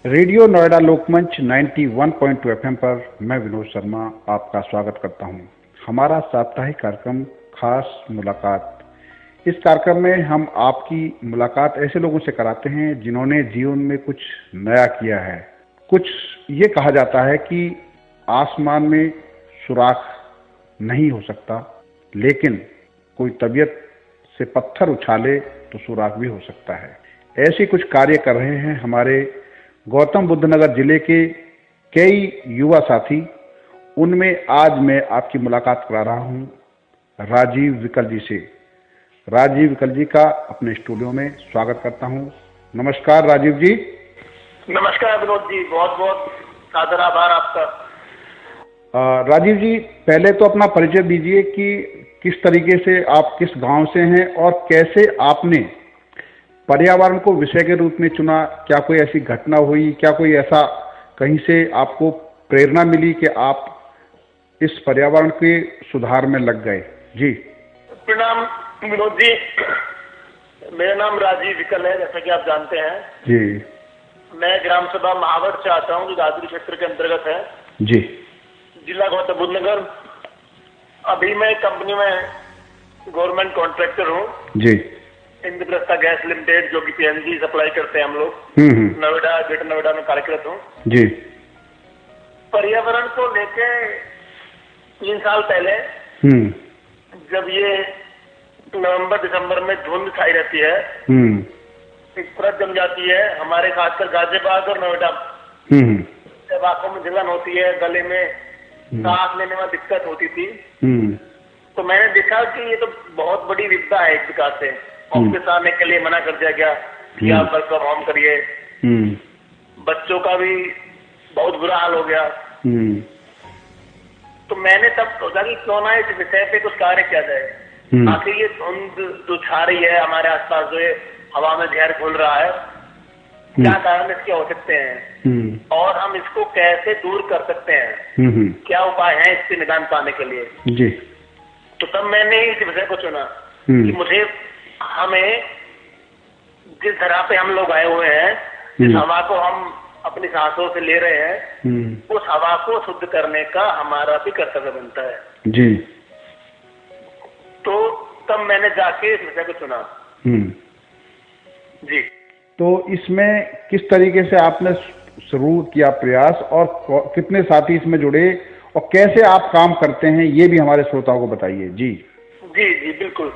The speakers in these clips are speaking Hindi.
रेडियो नोएडा लोकमंच 91.2 एफएम पर मैं विनोद शर्मा आपका स्वागत करता हूं। हमारा साप्ताहिक कार्यक्रम खास मुलाकात। इस कार्यक्रम में हम आपकी मुलाकात ऐसे लोगों से कराते हैं जिन्होंने जीवन में कुछ नया किया है। कुछ ये कहा जाता है कि आसमान में सुराख नहीं हो सकता, लेकिन कोई तबीयत से पत्थर उछाले तो सुराख भी हो सकता है। ऐसे कुछ कार्य कर रहे हैं हमारे गौतम बुद्ध नगर जिले के कई युवा साथी। उनमें आज मैं आपकी मुलाकात करा रहा हूं राजीव विकल जी से। राजीव विकल जी का अपने स्टूडियो में स्वागत करता हूं। नमस्कार राजीव जी। नमस्कार विनोद जी, बहुत बहुत सादर आभार आपका। राजीव जी, पहले तो अपना परिचय दीजिए कि किस तरीके से आप किस गांव से हैं और कैसे आपने पर्यावरण को विषय के रूप में चुना। क्या कोई ऐसी घटना हुई, क्या कोई ऐसा कहीं से आपको प्रेरणा मिली कि आप इस पर्यावरण के सुधार में लग गए? जी प्रणाम विनोद जी, मेरा नाम राजीव विकल है, जैसा कि आप जानते हैं। जी। मैं ग्राम सभा महावर से आता हूँ, जो दादरी क्षेत्र के अंतर्गत है। जी। जिला गौतम बुद्ध नगर। अभी मैं कंपनी में गवर्नमेंट कॉन्ट्रैक्टर हूँ। जी। इंद्रप्रस्था गैस लिमिटेड, जो कि पीएनजी सप्लाई करते हैं हम लोग। नोएडा, ग्रेटर नोएडा में कार्यरत हूँ। जी। पर्यावरण को लेके 3 साल पहले जब ये नवंबर दिसंबर में धुंध छाई रहती है, एक परत जम जाती है हमारे खासकर गाजियाबाद और नोएडा। जब आंखों में जलन होती है, गले में सांस लेने में दिक्कत होती थी, तो मैंने देखा कि ये तो बहुत बड़ी विपदा है। एक प्रकार से ऑफिस आने के लिए मना कर दिया गया कि आप वर्क फ्रॉम होम करिए। बच्चों का भी बहुत बुरा हाल हो गया। तो मैंने तब सोचा कि क्यों ना इस विषय पे कुछ कार्य किया जाए। आखिर ये धुंध जो छा रही है हमारे आसपास, जो ये हवा में जहर घुल रहा है, क्या कारण इसके हो सकते हैं और हम इसको कैसे दूर कर सकते हैं, क्या उपाय है इससे निदान पाने के लिए। जी। तो तब मैंने इस विषय को चुना कि हमें जिस तरह पे हम लोग आए हुए हैं, जिस हवा को हम अपनी सांसों से ले रहे हैं, उस हवा को शुद्ध करने का हमारा भी कर्तव्य बनता है। जी। तो तब मैंने जाके इस विषय को चुना। जी। तो इसमें किस तरीके से आपने शुरू किया प्रयास और कितने साथी इसमें जुड़े और कैसे आप काम करते हैं, ये भी हमारे श्रोताओं को बताइए। जी। जी जी बिल्कुल।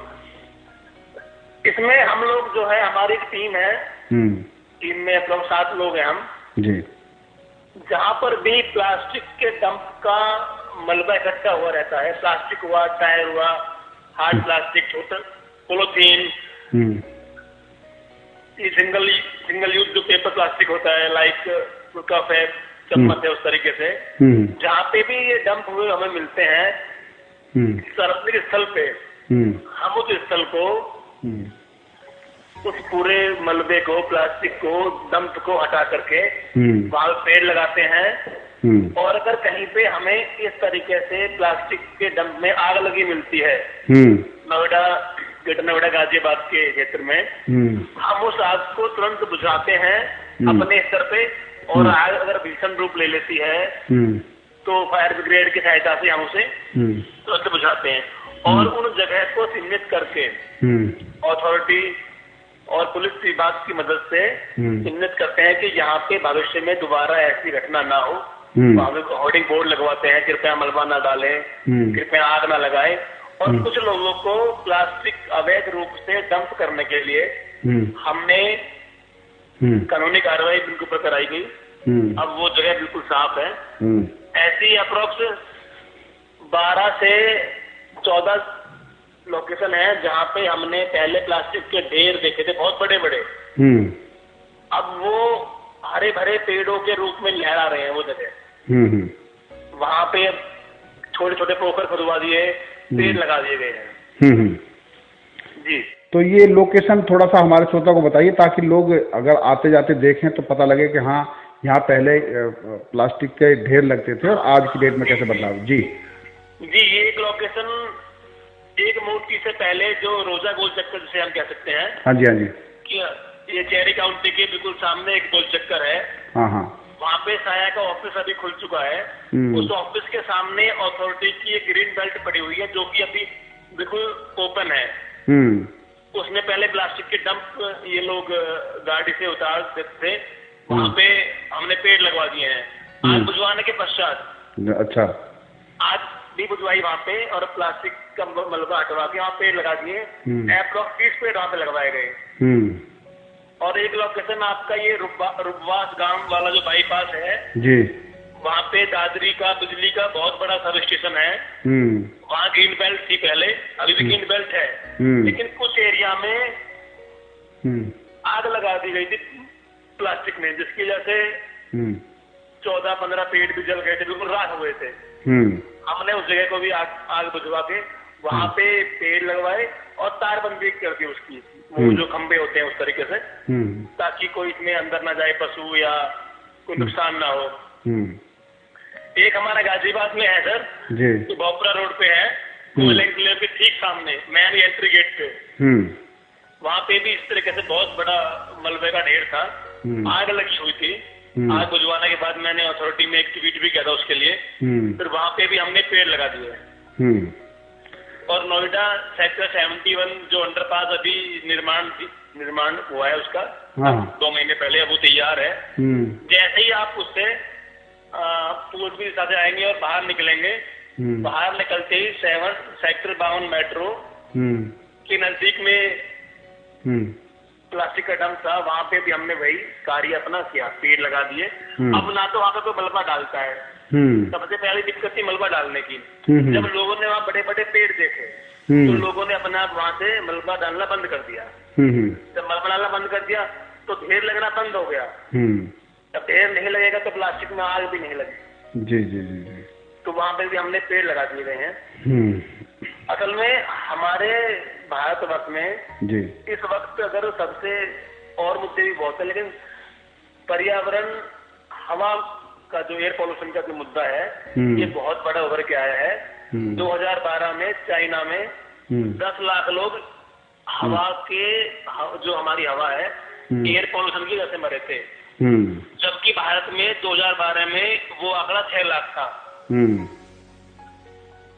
इसमें हम लोग जो है, हमारी एक टीम है। टीम में अपने 7 लोग हैं हम। जी। जहाँ पर भी प्लास्टिक के डंप का मलबा इकट्ठा हुआ रहता है, प्लास्टिक हुआ, टायर हुआ, हार्ड प्लास्टिक, छोटा पॉलीथीन, ये सिंगल यूज जो पेपर प्लास्टिक होता है, लाइक कप है, चम्मच है, उस तरीके से जहाँ पे भी ये डंप हुए हमें मिलते हैं सार्वजनिक स्थल पे, हम उस स्थल को, उस पूरे मलबे को, प्लास्टिक को, डंप को हटा करके वहां पेड़ लगाते हैं। और अगर कहीं पे हमें इस तरीके से प्लास्टिक के डंप में आग लगी मिलती है नोएडा, ग्रेटर नोएडा, गाजियाबाद के क्षेत्र में, हम उस आग को तुरंत बुझाते हैं अपने स्तर पे। और आग अगर भीषण रूप ले लेती है तो फायर ब्रिगेड की सहायता से हम उसे तुरंत बुझाते हैं। और उन जगह को चिन्हित करके अथॉरिटी और पुलिस विभाग की मदद से चिन्हित करते हैं कि यहाँ पे भविष्य में दोबारा ऐसी घटना ना हो। होर्डिंग बोर्ड लगवाते हैं, कृपया मलबा ना डालें, कृपया आग ना लगाएं। और कुछ लोगों को प्लास्टिक अवैध रूप से डंप करने के लिए हमने कानूनी कार्रवाई उनके ऊपर कराई गई। अब वो जगह बिल्कुल साफ है। ऐसी अप्रोक्स 12 से 14 लोकेशन है जहाँ पे हमने पहले प्लास्टिक के ढेर देखे थे, बहुत बड़े बड़े। अब वो हरे भरे पेड़ों के रूप में लहरा रहे हैं वो जगह। वहाँ पे छोटे छोटे पोखर खुदवा दिए, पेड़ लगा दिए गए हैं। जी। तो ये लोकेशन थोड़ा सा हमारे श्रोता को बताइए, ताकि लोग अगर आते जाते देखें तो पता लगे कि हाँ, यहाँ पहले प्लास्टिक के ढेर लगते थे और आज की डेट में कैसे बदलाव। जी जी। ये एक लोकेशन, एक मूर्ति से पहले जो रोजा गोल चक्कर जिसे हम कह सकते हैं। हाँ जी, हाँ जी। कि ये चेरी काउंटी के बिल्कुल सामने एक गोल चक्कर है। हाँ हाँ। वहाँ पे साया का ऑफिस अभी खुल चुका है। उस ऑफिस के सामने अथॉरिटी की एक ग्रीन बेल्ट पड़ी हुई है, जो कि अभी बिल्कुल ओपन है। उसमें पहले प्लास्टिक के डंप ये लोग गाड़ी से उतार देते थे, वहाँ पे हमने पेड़ लगवा दिए हैं आग बुझवाने के पश्चात। अच्छा। आग भी बुझवाई वहाँ पे और प्लास्टिक का मलबा हटवा के वहाँ पेड़ लगा दिए। अप्रॉक्स 30 पेड़ वहाँ पे लगवाए गए। और एक लोकेशन आपका ये रुबवास गांव वाला जो बाईपास है जी, वहाँ पे दादरी का बिजली का बहुत बड़ा सब स्टेशन है। वहाँ ग्रीन बेल्ट थी पहले, अभी भी ग्रीन बेल्ट है, लेकिन कुछ एरिया में आग लगा दी गई थी प्लास्टिक में, जिसकी वजह से 14-15 पेड़ भी जल गए थे, बिल्कुल राख हुए थे। हमने उस जगह को भी आग बुझवा के वहाँ पे पेड़ लगवाए और तारबंदी कर दी उसकी, वो जो खंबे होते हैं उस तरीके से, ताकि कोई इसमें अंदर ना जाए पशु या कोई नुकसान ना हो। एक हमारा गाजियाबाद में है सर, जो बोपरा रोड पे है, क्लियर के ठीक सामने मैन एंट्री गेट पे, वहाँ पे भी इस तरीके से बहुत बड़ा मलबे का ढेर था, आग लगी हुई थी। आग बुझवाने के बाद मैंने अथॉरिटी में एक ट्वीट भी किया था उसके लिए। फिर वहाँ पे भी हमने पेड़ लगा दिए। और नोएडा सेक्टर 71 जो अंडरपास अभी निर्माण हुआ है उसका 2 महीने पहले, अब वो तैयार है। जैसे ही आप उससे पूर्वी दिशा से आएंगे और बाहर निकलेंगे, बाहर निकलते ही सेक्टर 52 मेट्रो के नजदीक में प्लास्टिक का डंप था, वहाँ पे भी हमने वही कार्य अपना किया, पेड़ लगा दिए। अब ना तो वहाँ पे कोई मलबा डालता है, सबसे पहली दिक्कत थी मलबा डालने की। जब लोगों ने वहाँ बड़े बड़े पेड़ देखे तो लोगों ने अपने आप वहाँ से मलबा डालना बंद कर दिया। जब मलबा डालना बंद कर दिया तो ढेर लगना बंद हो गया। जब ढेर नहीं लगेगा तो प्लास्टिक में आग भी नहीं लगेगी। जी जी जी जी। तो वहाँ पे भी हमने पेड़ लगा दिए गए हैं। असल में हमारे भारतवर्ष में जी इस वक्त अगर सबसे और मुद्दे भी बहुत है, लेकिन पर्यावरण हवा का जो एयर पोल्यूशन का जो मुद्दा है ये बहुत बड़ा उभर के आया है। 2012 में चाइना में 10 लाख लोग हवा के जो हमारी हवा है एयर पोल्यूशन की वजह से मरे थे, जबकि भारत में 2012 में वो आंकड़ा 6 लाख था।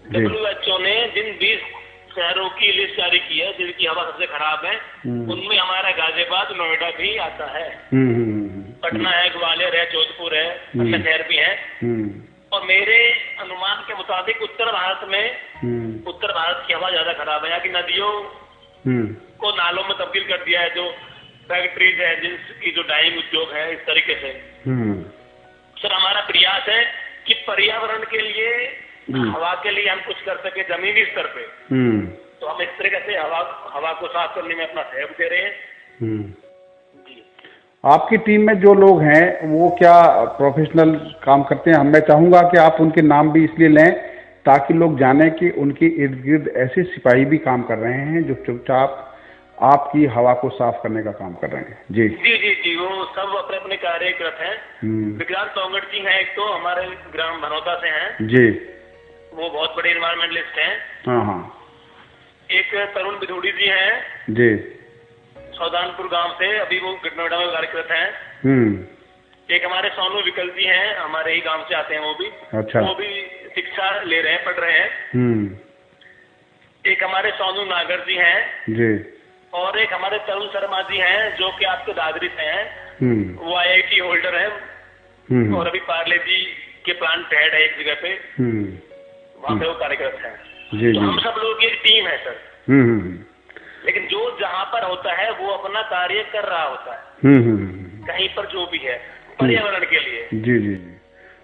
WHO ने जिन 20 शहरों की लिस्ट जारी की है जिनकी हवा सबसे खराब है, उनमें हमारा गाजियाबाद नोएडा भी आता है, पटना है, ग्वालियर है, जोधपुर है, अन्य शहर भी हैं। और मेरे अनुमान के मुताबिक उत्तर भारत की हवा ज्यादा खराब है। यहाँ की नदियों को नालों में तब्दील कर दिया है, जो फैक्ट्रीज है जिनकी जो डाइंग उद्योग है, इस तरीके से। सर हमारा प्रयास है कि पर्यावरण के लिए, हवा के लिए हम कुछ कर सके जमीनी स्तर पे, तो हम इस तरीके से हवा को साफ करने में अपना सहयोग दे रहे हैं। जी। आपकी टीम में जो लोग हैं वो क्या प्रोफेशनल काम करते हैं? मैं चाहूंगा कि आप उनके नाम भी इसलिए लें ताकि लोग जाने कि उनके इर्द गिर्द ऐसे सिपाही भी काम कर रहे हैं जो चुपचाप आपकी हवा को साफ करने का काम कर रहे हैं। जी जी जी जी, वो सब अपने अपने कार्यरत हैं। विक्रांत तोंगड़ जी हैं एक, तो हमारे ग्राम भनौता से हैं जी, वो बहुत बड़े एनवायरमेंटलिस्ट हैं। हाँ हाँ। एक तरुण बिधूड़ी जी हैं जी, सौदानपुर गांव से, अभी वो नोएडा में कार्यरत हैं। एक हमारे सोनू विकल जी हैं, हमारे ही गांव से आते हैं वो भी। अच्छा। वो भी शिक्षा ले रहे हैं, पढ़ रहे हैं। एक हमारे सोनू नागर जी हैं जी, और एक हमारे तरुण शर्मा जी हैं जो कि आपके दादरी से हैं। वो IIT होल्डर हैं और अभी पार्ले जी के प्लांट हेड है एक जगह पे, वहाँ पे वो कार्यरत है। तो हम सब लोग एक टीम है सर। लेकिन जो जहाँ पर होता है वो अपना कार्य कर रहा होता है, कहीं पर जो भी है पर्यावरण के लिए। जी जी जी।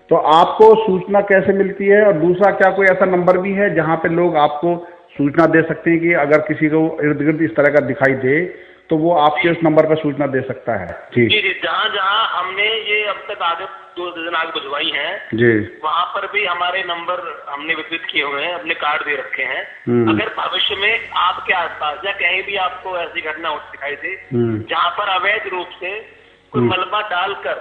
तो आपको सूचना कैसे मिलती है? और दूसरा, क्या कोई ऐसा नंबर भी है जहाँ पे लोग आपको सूचना दे सकते हैं कि अगर किसी को इर्द गिर्द इस तरह का दिखाई दे तो वो आपके उस नंबर पर सूचना दे सकता है? जी जी, जहाँ जहाँ हमने ये अब तक आगे 2 दर्जन आग बुझवाई हैं जी, वहाँ पर भी हमारे नंबर हमने वितरित किए हुए हैं, अपने कार्ड दे रखे हैं। अगर भविष्य में आपके आसपास या कहीं भी आपको ऐसी घटना दिखाई दे जहाँ पर अवैध रूप से कोई मलबा डालकर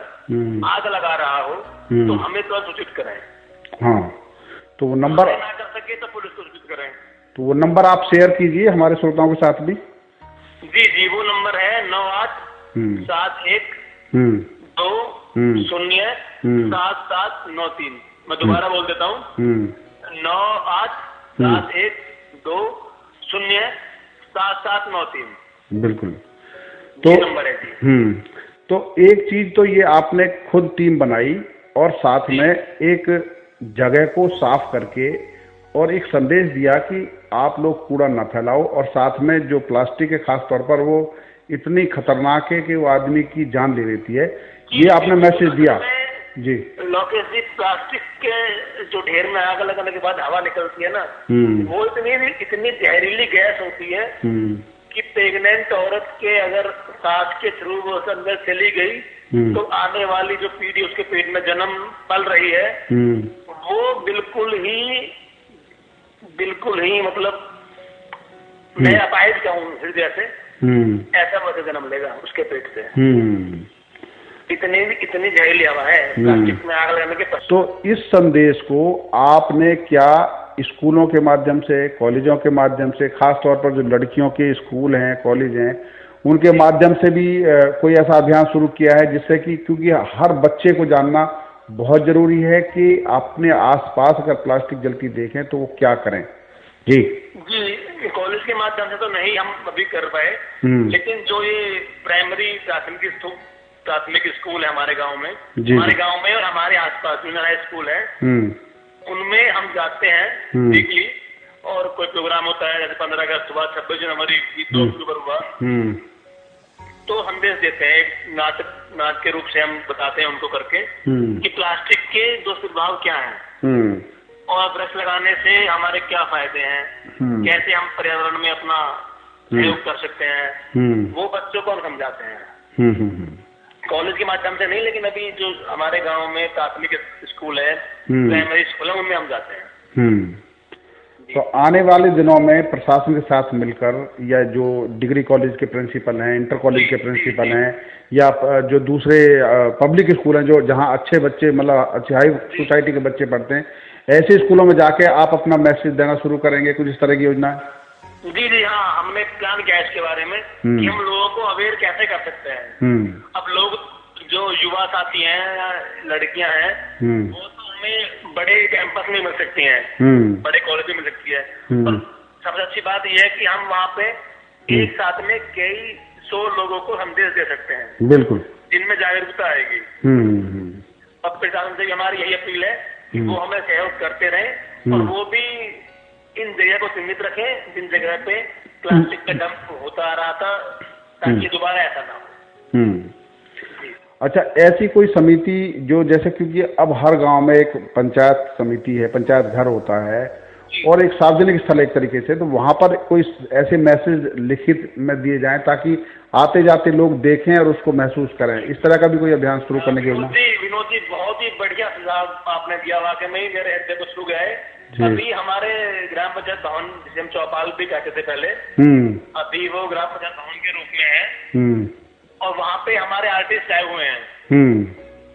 आग लगा रहा हो तो हमें तो सूचित करें। हाँ, तो वो नंबर ना कर सके तो पुलिस को सूचित करें। तो वो नंबर आप शेयर कीजिए हमारे श्रोताओं के साथ भी। जी जी, वो नंबर है 9871 2 07793। मैं दोबारा बोल देता हूँ, 9871207793। बिल्कुल। तो नंबर है जी। तो एक चीज तो ये आपने खुद टीम बनाई और साथ में एक जगह को साफ करके और एक संदेश दिया कि आप लोग कूड़ा ना फैलाओ, और साथ में जो प्लास्टिक है खास तौर पर वो इतनी खतरनाक है कि वो आदमी की जान ले लेती है, ये आपने मैसेज दिया जी। लोकेश जी, प्लास्टिक के जो ढेर में आग लगाने के बाद हवा निकलती है ना, वो इतनी जहरीली गैस होती है कि प्रेग्नेंट औरत के अगर सांस के थ्रू वो अंदर चली गई तो आने वाली जो पीढ़ी उसके पेट में जन्म पल रही है वो बिल्कुल ही मतलब मैं अपाहिज कहूँ हृदय से, ऐसा बच्चा जन्म लेगा उसके पेट से। इतनी जहरीली हवा है प्लास्टिक में आग लगाने के पश्चात। तो इस संदेश को आपने क्या स्कूलों के माध्यम से, कॉलेजों के माध्यम से, खास तौर पर जो लड़कियों के स्कूल हैं, कॉलेज हैं, उनके माध्यम से भी कोई ऐसा अभियान शुरू किया है जिससे कि, क्योंकि हर बच्चे को जानना बहुत जरूरी है कि अपने आसपास अगर प्लास्टिक जलती देखें तो वो क्या करें। जी कॉलेज के माध्यम से तो नहीं हम अभी कर पाए, लेकिन जो ये प्राइमरी प्राथमिक स्कूल है हमारे गांव में, और हमारे आसपास जूनियर हाई स्कूल है, उनमें हम जाते हैं वीकली, और कोई प्रोग्राम होता है जैसे 15 अगस्त हुआ, 26 जनवरी, 2 अक्टूबर हुआ, तो संदेश देते हैं, नाटक के रूप से हम बताते हैं उनको करके कि प्लास्टिक के दुष्प्रभाव क्या हैं और वृक्ष लगाने से हमारे क्या फायदे हैं, कैसे हम पर्यावरण में अपना सहयोग कर सकते हैं, वो बच्चों को हम समझाते हैं। कॉलेज के माध्यम से नहीं, लेकिन अभी जो हमारे गांव में प्राथमिक स्कूल है, प्राइमरी स्कूल है, उनमें हम जाते हैं। तो आने वाले दिनों में प्रशासन के साथ मिलकर, या जो डिग्री कॉलेज के प्रिंसिपल हैं, इंटर कॉलेज के प्रिंसिपल हैं, या जो दूसरे पब्लिक स्कूल हैं जो जहां अच्छे बच्चे, मतलब अच्छी हाई सोसाइटी के बच्चे पढ़ते हैं, ऐसे स्कूलों में जाके आप अपना मैसेज देना शुरू करेंगे, कुछ इस तरह की योजना? जी हाँ, हमने प्लान किया इसके बारे में कि हम लोगों को अवेयर कैसे कर सकते हैं। अब लोग जो युवा साथी हैं, लड़कियां हैं, वो तो हमें बड़े कैंपस में मिल सकती हैं, बड़े कॉलेज में मिल सकती है, पर सबसे अच्छी बात यह है कि हम वहाँ पे एक साथ में कई 100 लोगों को संदेश दे सकते हैं, बिल्कुल, जिनमें जागरूकता आएगी। अब प्रशासन से हमारी यही अपील है कि वो हमें सहयोग करते रहे, और वो भी इन जगह को सीमित रखें जिन जगह पे प्लास्टिक का डंप होता आ रहा था, ताकि दोबारा ऐसा ना हो। अच्छा, ऐसी कोई समिति जो, जैसे क्योंकि अब हर गांव में एक पंचायत समिति है, पंचायत घर होता है, और एक सार्वजनिक स्थल एक तरीके से, तो वहां पर कोई ऐसे मैसेज लिखित में दिए जाएं ताकि आते जाते लोग देखें और उसको महसूस करें, इस तरह का भी कोई अभियान शुरू करने की योजना? विनोद जी, बहुत ही बढ़िया सुझाव आपने दिया, वाकई में मेरे हृदय को छू गए। अभी हमारे ग्राम पंचायत भवन, जिसे हम चौपाल भी कहते थे पहले, अभी वो ग्राम पंचायत भवन के रूप में है, और वहाँ पे हमारे आर्टिस्ट आए हुए हैं।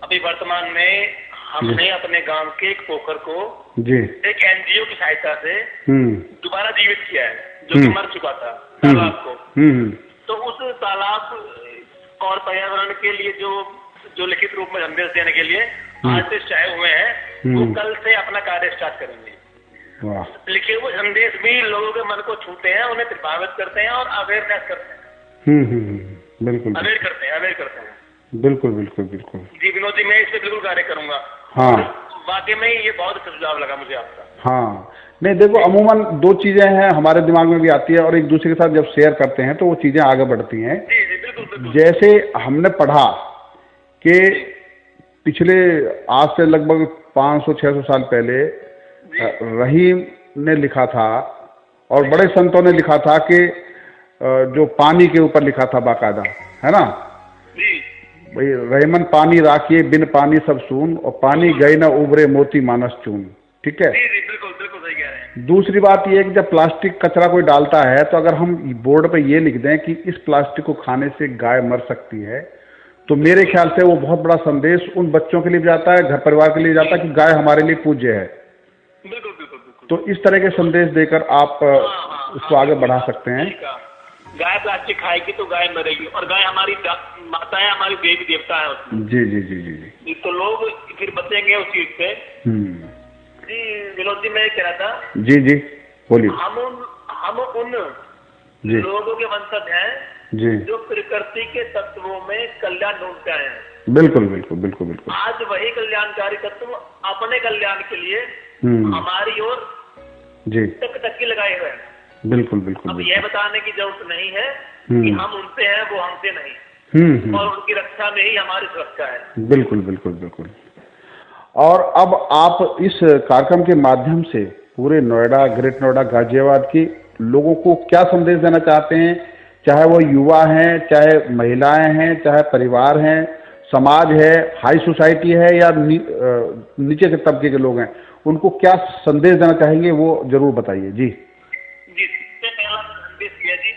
अभी वर्तमान में हमने अपने गांव के एक पोखर को एक NGO की सहायता से दोबारा जीवित किया है, जो कि मर चुका था तालाब को। तो उस तालाब और पर्यावरण के लिए जो लिखित रूप में संदेश देने के लिए आर्टिस्ट आए हुए हैं, वो कल से अपना कार्य स्टार्ट करेंगे। लिखे हुए संदेश भी लोगों के मन को छूते हैं, उन्हें प्रभावित करते हैं और अवेयरनेस करते हैं। बिल्कुल, अवेयर करते हैं। बिल्कुल। जी विनोद जी, मैं इस पे बिल्कुल कार्य करूंगा। हाँ, वाकई में ये बहुत अच्छा सुझाव लगा मुझे आपका। हाँ, नहीं देखो, अमूमन 2 चीजें हैं हमारे दिमाग में भी आती है, और एक दूसरे के साथ जब शेयर करते हैं तो वो चीजें आगे बढ़ती हैं। जी बिल्कुल। जैसे हमने पढ़ा कि पिछले आज से लगभग 500-600 साल पहले रहीम ने लिखा था, और बड़े संतों ने लिखा था कि जो पानी के ऊपर लिखा था बाकायदा, है ना भाई, रहीमन पानी राखिए बिन पानी सब सून, और पानी गए न उबरे मोती मानस चून। ठीक है? बिल्कुल सही कह रहे हैं। दूसरी बात यह है कि जब प्लास्टिक कचरा कोई डालता है, तो अगर हम बोर्ड पे ये लिख दें कि इस प्लास्टिक को खाने से गाय मर सकती है, तो मेरे ख्याल से वो बहुत बड़ा संदेश उन बच्चों के लिए जाता है, घर परिवार के लिए जाता है कि गाय हमारे लिए पूज्य है। बिल्कुल। तो इस तरह के संदेश देकर आप उसको आगे बढ़ा सकते हैं। गाय प्लास्टिक खाएगी तो गाय मरेगी, और गाय हमारी माताएं हमारी देवी देवता है उसमें। जी जी जी जी जी। तो लोग फिर बचेंगे उस चीज से। जी विनोद जी, मैं ये कह रहा था। जी जी बोलिए। हम उन लोगों के वंशज हैं जी जो प्रकृति के तत्वों में कल्याण ढूंढते आए हैं। बिल्कुल बिल्कुल बिल्कुल बिल्कुल। आज वही कल्याणकारी तत्व अपने कल्याण के लिए हमारी ओर जी टकटकी लगाए हुए हैं। बिल्कुल बिल्कुल। अब यह बताने की जरूरत नहीं है कि हम उनसे हैं, वो हमसे नहीं। और उनकी रक्षा में ही हमारी सुरक्षा है। बिल्कुल बिल्कुल बिल्कुल। और अब आप इस कार्यक्रम के माध्यम से पूरे नोएडा, ग्रेट नोएडा, गाजियाबाद के लोगों को क्या संदेश देना चाहते हैं? चाहे वो युवा हैं, चाहे महिलाएं हैं, चाहे परिवार हैं, समाज है, हाई सोसाइटी है या नीचे के तबके के लोग हैं, उनको क्या संदेश देना चाहेंगे वो जरूर बताइए। जी सबसे पहला संदेश ये जी,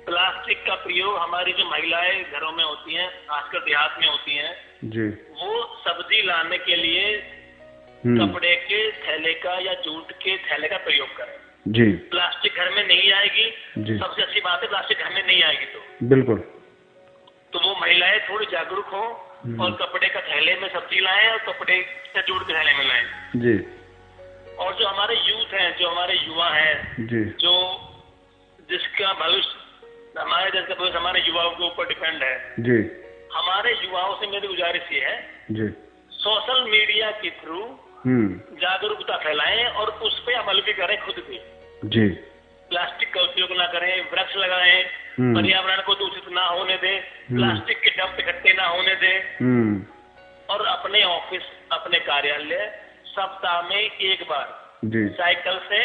प्लास्टिक का प्रयोग हमारी जो महिलाएं घरों में होती हैं, खासकर देहात में होती हैं जी, वो सब्जी लाने के लिए कपड़े के थैले का या जूट के थैले का प्रयोग करें जी। प्लास्टिक घर में नहीं आएगी जी। सबसे अच्छी बात है, प्लास्टिक घर में नहीं आएगी तो बिल्कुल। तो वो महिलाएं थोड़ी जागरूक हों और कपड़े का थैले में सब्जी लाएं और कपड़े से जूट के थैले में लाएं जी। और जो हमारे यूथ हैं, जो हमारे युवा हैं जी, जो जिसका भविष्य हमारे जैसे भविष्य हमारे युवाओं के ऊपर डिपेंड है जी, हमारे युवाओं से मेरी गुजारिश ये है जी, सोशल मीडिया के थ्रू जागरूकता फैलाएं और उस पर अमल भी करें खुद भी जी। प्लास्टिक का उपयोग ना करें, वृक्ष लगाएं, पर्यावरण को दूषित ना होने दें, प्लास्टिक के डंप इकट्ठे ना होने दें और अपने ऑफिस, अपने कार्यालय सप्ताह में एक बार साइकिल से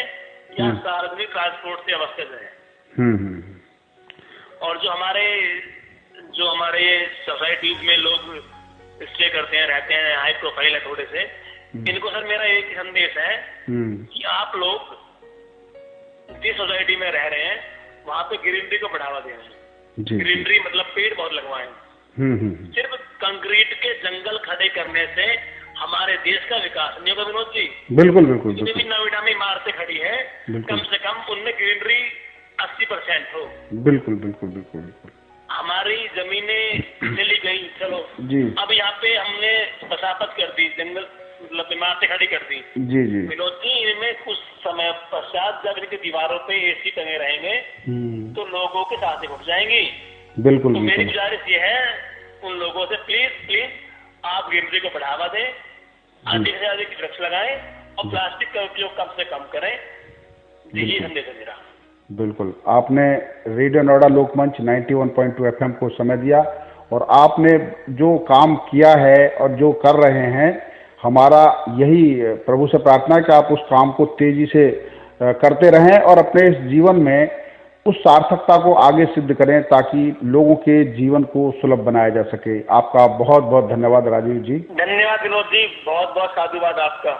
या सार्वजनिक ट्रांसपोर्ट से अवश्य जाएं। और जो हमारे सोसाइटीज में लोग स्टे करते हैं, रहते हैं, हाई प्रोफाइल है थोड़े से, इनको सर मेरा एक ही संदेश है कि आप लोग जिस सोसाइटी में रह रहे हैं वहाँ पे ग्रीनरी को बढ़ावा दें। ग्रीनरी मतलब पेड़ बहुत लगवाएं। सिर्फ कंक्रीट के जंगल खड़े करने से हमारे देश का विकास नहीं होगा विनोद जी। बिल्कुल बिल्कुल। जितनी भी नोएडा में इमारतें खड़ी है कम से कम उनमें ग्रीनरी 80% हो। बिल्कुल बिल्कुल बिल्कुल बिल्कुल। हमारी जमीनें चली गई, चलो जी, अब यहाँ पे हमने बसापत कर दी, जंगल मतलब इमारतें खड़ी कर दी जी जी विनोद जी। इनमें कुछ समय पश्चात जब इनकी दीवारों पे एसी टंगे रहेंगे तो लोगों की सांसें घुट जाएंगी। बिल्कुल। तो मेरी गुजारिश ये है उन लोगों से, प्लीज आप ग्रीनरी को बढ़ावा दें, अधिक से अधिक वृक्ष लगाएं और प्लास्टिक का उपयोग कम से कम करें। यही संदेश है मेरा। बिल्कुल। आपने रेडियो नोएडा लोकमंच 91.2 FM को समय दिया और आपने जो काम किया है और जो कर रहे हैं, हमारा यही प्रभु से प्रार्थना है कि आप उस काम को तेजी से करते रहें और अपने इस जीवन में उस सार्थकता को आगे सिद्ध करें ताकि लोगों के जीवन को सुलभ बनाया जा सके। आपका बहुत बहुत धन्यवाद राजीव जी। धन्यवाद विनोद जी, बहुत बहुत साधुवाद आपका।